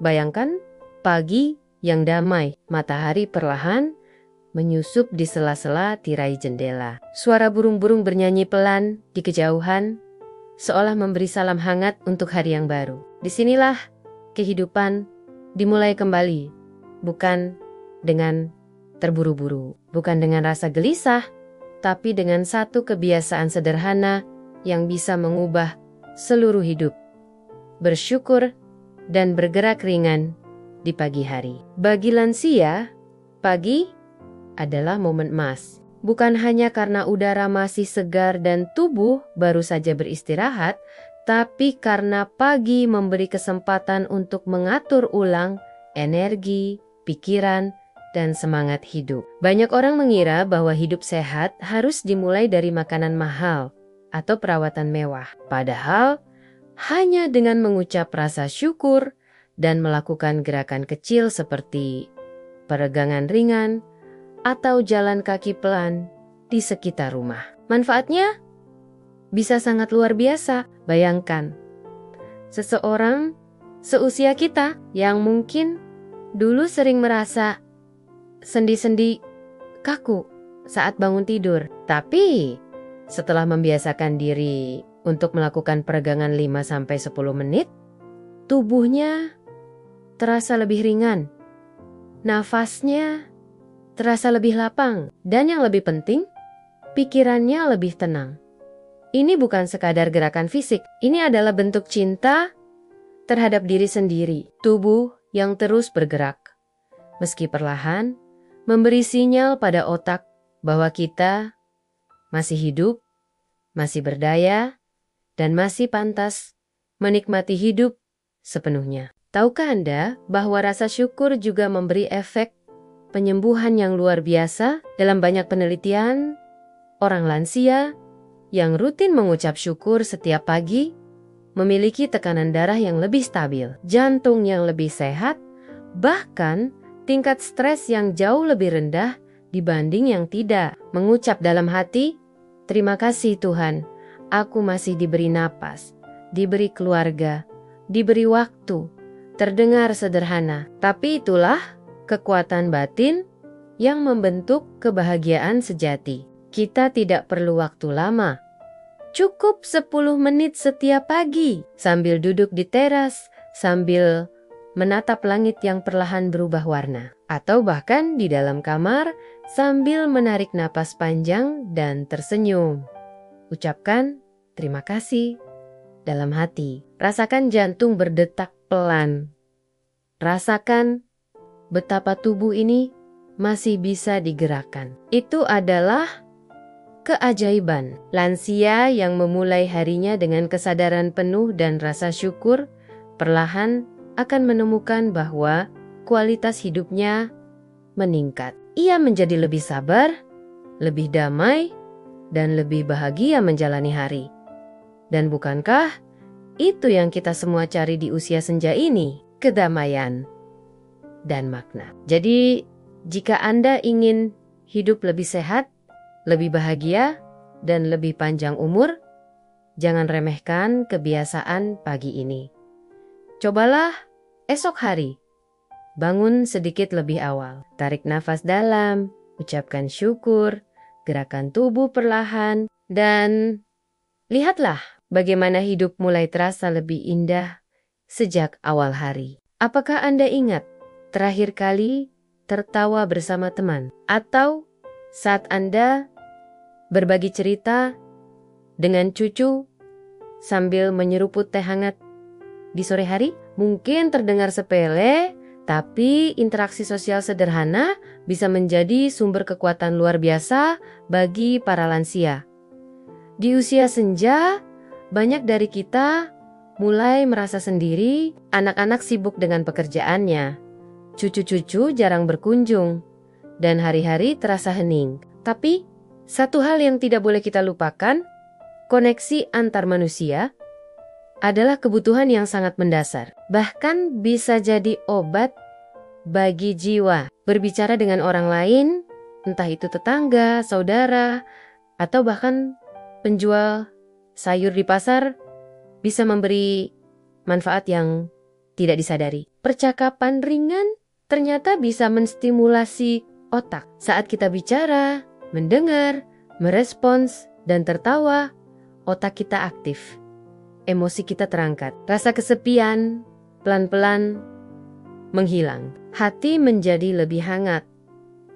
Bayangkan pagi yang damai, matahari perlahan menyusup di sela-sela tirai jendela. Suara burung-burung bernyanyi pelan di kejauhan, seolah memberi salam hangat untuk hari yang baru. Disinilah kehidupan dimulai kembali, bukan dengan terburu-buru, bukan dengan rasa gelisah, tapi dengan satu kebiasaan sederhana yang bisa mengubah seluruh hidup. Bersyukur dan bergerak ringan di pagi hari. Bagi lansia, pagi adalah momen emas. Bukan hanya karena udara masih segar dan tubuh baru saja beristirahat, tapi karena pagi memberi kesempatan untuk mengatur ulang energi, pikiran, dan semangat hidup. Banyak orang mengira bahwa hidup sehat harus dimulai dari makanan mahal atau perawatan mewah. Padahal, hanya dengan mengucap rasa syukur dan melakukan gerakan kecil seperti peregangan ringan atau jalan kaki pelan di sekitar rumah. Manfaatnya bisa sangat luar biasa. Bayangkan, seseorang seusia kita yang mungkin dulu sering merasa sendi-sendi kaku saat bangun tidur. Tapi setelah membiasakan diri untuk melakukan peregangan 5-10 menit, tubuhnya terasa lebih ringan, nafasnya terasa lebih lapang, dan yang lebih penting, pikirannya lebih tenang. Ini bukan sekadar gerakan fisik, ini adalah bentuk cinta terhadap diri sendiri. Tubuh yang terus bergerak, meski perlahan, memberi sinyal pada otak bahwa kita masih hidup, masih berdaya, dan masih pantas menikmati hidup sepenuhnya. Tahukah Anda bahwa rasa syukur juga memberi efek penyembuhan yang luar biasa? Dalam banyak penelitian, orang lansia yang rutin mengucap syukur setiap pagi memiliki tekanan darah yang lebih stabil, jantung yang lebih sehat, bahkan tingkat stres yang jauh lebih rendah dibanding yang tidak. Mengucap dalam hati, "Terima kasih Tuhan, aku masih diberi napas, diberi keluarga, diberi waktu." Terdengar sederhana, tapi itulah kekuatan batin yang membentuk kebahagiaan sejati. Kita tidak perlu waktu lama. Cukup 10 menit setiap pagi sambil duduk di teras, sambil menatap langit yang perlahan berubah warna. Atau bahkan di dalam kamar sambil menarik napas panjang dan tersenyum. Ucapkan terima kasih dalam hati. Rasakan jantung berdetak pelan. Rasakan betapa tubuh ini masih bisa digerakkan. Itu adalah keajaiban. Lansia yang memulai harinya dengan kesadaran penuh dan rasa syukur, perlahan akan menemukan bahwa kualitas hidupnya meningkat. Ia menjadi lebih sabar, lebih damai, dan lebih bahagia menjalani hari. Dan bukankah itu yang kita semua cari di usia senja ini? Kedamaian dan makna. Jadi, jika Anda ingin hidup lebih sehat, lebih bahagia, dan lebih panjang umur, jangan remehkan kebiasaan pagi ini. Cobalah esok hari, bangun sedikit lebih awal, tarik nafas dalam, ucapkan syukur, gerakan tubuh perlahan, dan lihatlah bagaimana hidup mulai terasa lebih indah sejak awal hari. Apakah Anda ingat terakhir kali tertawa bersama teman? Atau saat Anda berbagi cerita dengan cucu sambil menyeruput teh hangat di sore hari? Mungkin terdengar sepele, tapi interaksi sosial sederhana bisa menjadi sumber kekuatan luar biasa bagi para lansia. Di usia senja, banyak dari kita mulai merasa sendiri, anak-anak sibuk dengan pekerjaannya, cucu-cucu jarang berkunjung, dan hari-hari terasa hening. Tapi, satu hal yang tidak boleh kita lupakan, koneksi antar manusia adalah kebutuhan yang sangat mendasar. Bahkan bisa jadi obat bagi jiwa. Berbicara dengan orang lain, entah itu tetangga, saudara, atau bahkan penjual sayur di pasar, bisa memberi manfaat yang tidak disadari. Percakapan ringan ternyata bisa menstimulasi otak. Saat kita bicara, mendengar, merespons, dan tertawa, otak kita aktif. Emosi kita terangkat. Rasa kesepian pelan-pelan menghilang. Hati menjadi lebih hangat,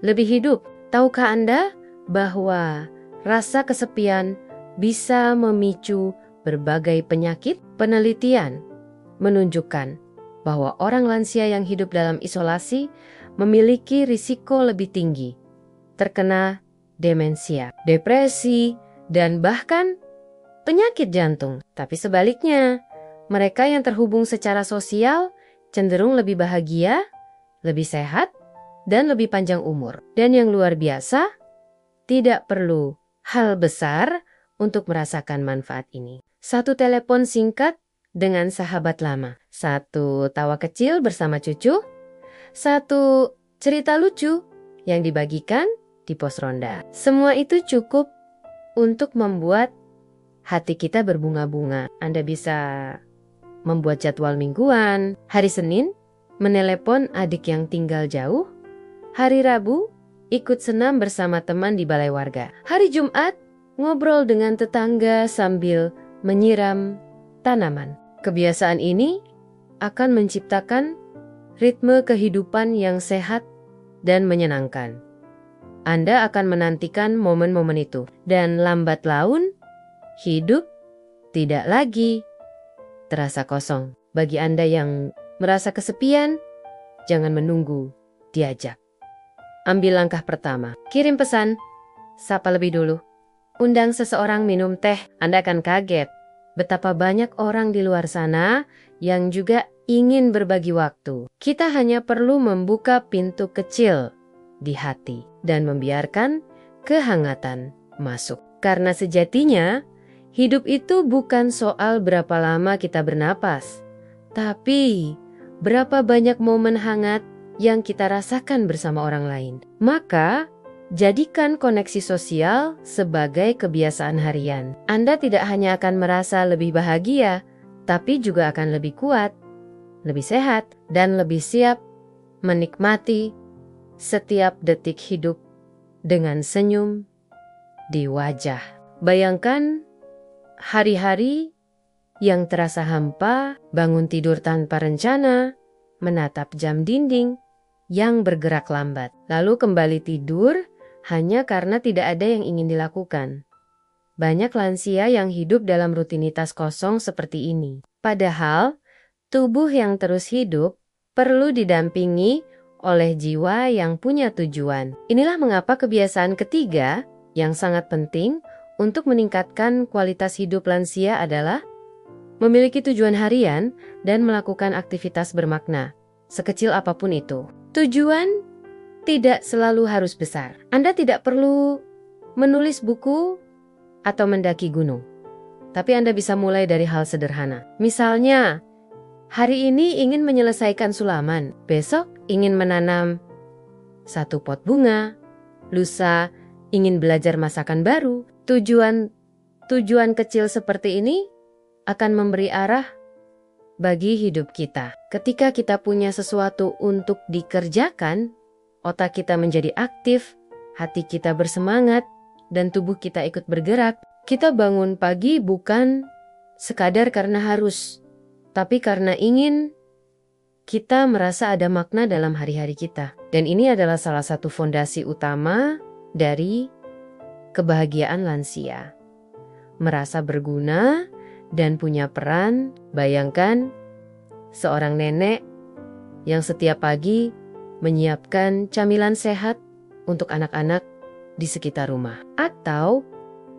lebih hidup. Tahukah Anda bahwa rasa kesepian bisa memicu berbagai penyakit? Penelitian menunjukkan bahwa orang lansia yang hidup dalam isolasi memiliki risiko lebih tinggi terkena demensia, depresi, dan bahkan penyakit jantung. Tapi sebaliknya, mereka yang terhubung secara sosial cenderung lebih bahagia, lebih sehat, dan lebih panjang umur. Dan yang luar biasa, tidak perlu hal besar untuk merasakan manfaat ini. Satu telepon singkat dengan sahabat lama, satu tawa kecil bersama cucu, satu cerita lucu yang dibagikan di pos ronda. Semua itu cukup untuk membuat hati kita berbunga-bunga. Anda bisa membuat jadwal mingguan, hari Senin menelepon adik yang tinggal jauh, hari Rabu ikut senam bersama teman di balai warga, hari Jumat ngobrol dengan tetangga sambil menyiram tanaman. Kebiasaan ini akan menciptakan ritme kehidupan yang sehat dan menyenangkan. Anda akan menantikan momen-momen itu, dan lambat laun hidup tidak lagi terasa kosong. Bagi Anda yang merasa kesepian, jangan menunggu diajak. Ambil langkah pertama, kirim pesan, sapa lebih dulu. Undang seseorang minum teh, Anda akan kaget betapa banyak orang di luar sana yang juga ingin berbagi waktu. Kita hanya perlu membuka pintu kecil di hati dan membiarkan kehangatan masuk. Karena sejatinya, hidup itu bukan soal berapa lama kita bernapas, tapi berapa banyak momen hangat yang kita rasakan bersama orang lain. Maka, jadikan koneksi sosial sebagai kebiasaan harian. Anda tidak hanya akan merasa lebih bahagia, tapi juga akan lebih kuat, lebih sehat, dan lebih siap menikmati setiap detik hidup dengan senyum di wajah. Bayangkan hari-hari yang terasa hampa, bangun tidur tanpa rencana, menatap jam dinding yang bergerak lambat, lalu kembali tidur hanya karena tidak ada yang ingin dilakukan. Banyak lansia yang hidup dalam rutinitas kosong seperti ini. Padahal, tubuh yang terus hidup perlu didampingi oleh jiwa yang punya tujuan. Inilah mengapa kebiasaan ketiga yang sangat penting untuk meningkatkan kualitas hidup lansia adalah memiliki tujuan harian dan melakukan aktivitas bermakna, sekecil apapun itu. Tujuan tidak selalu harus besar. Anda tidak perlu menulis buku atau mendaki gunung. Tapi Anda bisa mulai dari hal sederhana. Misalnya, hari ini ingin menyelesaikan sulaman, besok ingin menanam satu pot bunga, lusa ingin belajar masakan baru. Tujuan kecil seperti ini akan memberi arah bagi hidup kita. Ketika kita punya sesuatu untuk dikerjakan, otak kita menjadi aktif, hati kita bersemangat, dan tubuh kita ikut bergerak. Kita bangun pagi bukan sekadar karena harus, tapi karena ingin kita merasa ada makna dalam hari-hari kita. Dan ini adalah salah satu fondasi utama dari kebahagiaan lansia. Merasa berguna dan punya peran. Bayangkan seorang nenek yang setiap pagi menyiapkan camilan sehat untuk anak-anak di sekitar rumah. Atau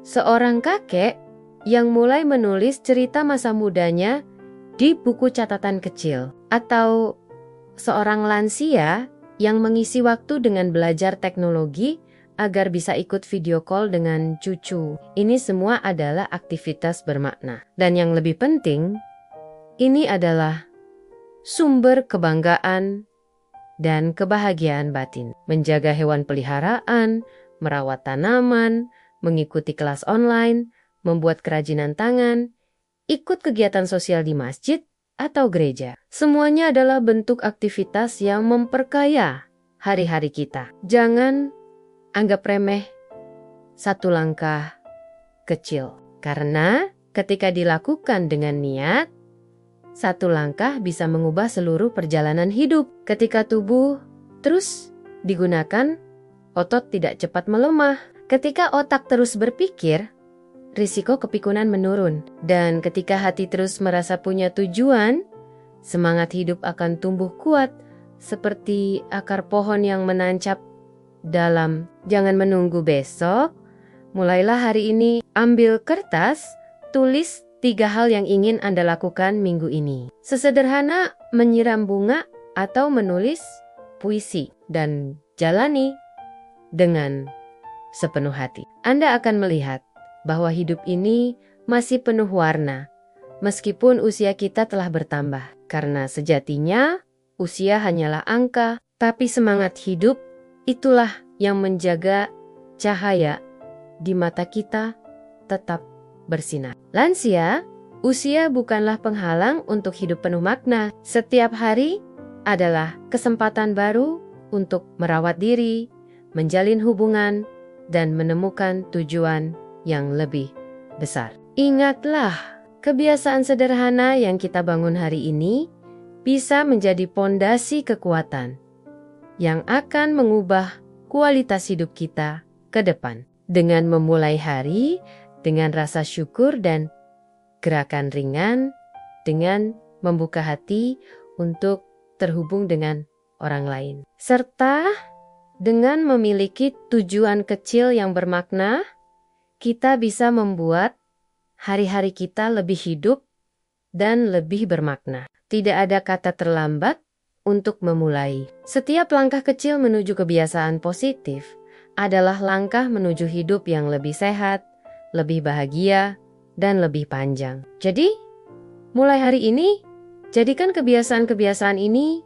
seorang kakek yang mulai menulis cerita masa mudanya di buku catatan kecil. Atau seorang lansia yang mengisi waktu dengan belajar teknologi agar bisa ikut video call dengan cucu. Ini semua adalah aktivitas bermakna. Dan yang lebih penting, ini adalah sumber kebanggaan dan kebahagiaan batin. Menjaga hewan peliharaan, merawat tanaman, mengikuti kelas online, membuat kerajinan tangan, ikut kegiatan sosial di masjid, atau gereja. Semuanya adalah bentuk aktivitas yang memperkaya hari-hari kita. Jangan anggap remeh satu langkah kecil. Karena ketika dilakukan dengan niat, satu langkah bisa mengubah seluruh perjalanan hidup. Ketika tubuh terus digunakan, otot tidak cepat melemah. Ketika otak terus berpikir, risiko kepikunan menurun. Dan ketika hati terus merasa punya tujuan, semangat hidup akan tumbuh kuat seperti akar pohon yang menancap dalam. Jangan menunggu besok, mulailah hari ini. Ambil kertas, tulis 3 hal yang ingin Anda lakukan minggu ini. Sesederhana menyiram bunga atau menulis puisi, dan jalani dengan sepenuh hati. Anda akan melihat bahwa hidup ini masih penuh warna, meskipun usia kita telah bertambah. Karena sejatinya usia hanyalah angka, tapi semangat hidup itulah yang menjaga cahaya di mata kita tetap bersinar. Lansia, usia bukanlah penghalang untuk hidup penuh makna. Setiap hari adalah kesempatan baru untuk merawat diri, menjalin hubungan, dan menemukan tujuan yang lebih besar. Ingatlah, kebiasaan sederhana yang kita bangun hari ini bisa menjadi pondasi kekuatan yang akan mengubah kualitas hidup kita ke depan. Dengan memulai hari dengan rasa syukur dan gerakan ringan, dengan membuka hati untuk terhubung dengan orang lain, serta dengan memiliki tujuan kecil yang bermakna, kita bisa membuat hari-hari kita lebih hidup dan lebih bermakna. Tidak ada kata terlambat untuk memulai. Setiap langkah kecil menuju kebiasaan positif adalah langkah menuju hidup yang lebih sehat, lebih bahagia, dan lebih panjang. Jadi, mulai hari ini, jadikan kebiasaan-kebiasaan ini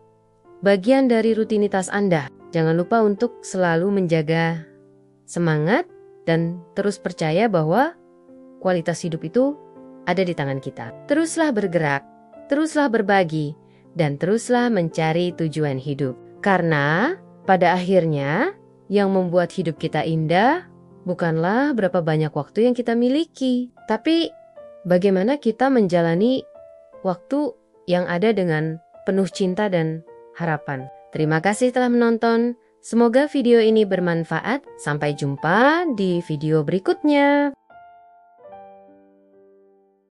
bagian dari rutinitas Anda. Jangan lupa untuk selalu menjaga semangat dan terus percaya bahwa kualitas hidup itu ada di tangan kita. Teruslah bergerak, teruslah berbagi, dan teruslah mencari tujuan hidup. Karena pada akhirnya yang membuat hidup kita indah bukanlah berapa banyak waktu yang kita miliki, tapi bagaimana kita menjalani waktu yang ada dengan penuh cinta dan harapan. Terima kasih telah menonton. Semoga video ini bermanfaat. Sampai jumpa di video berikutnya.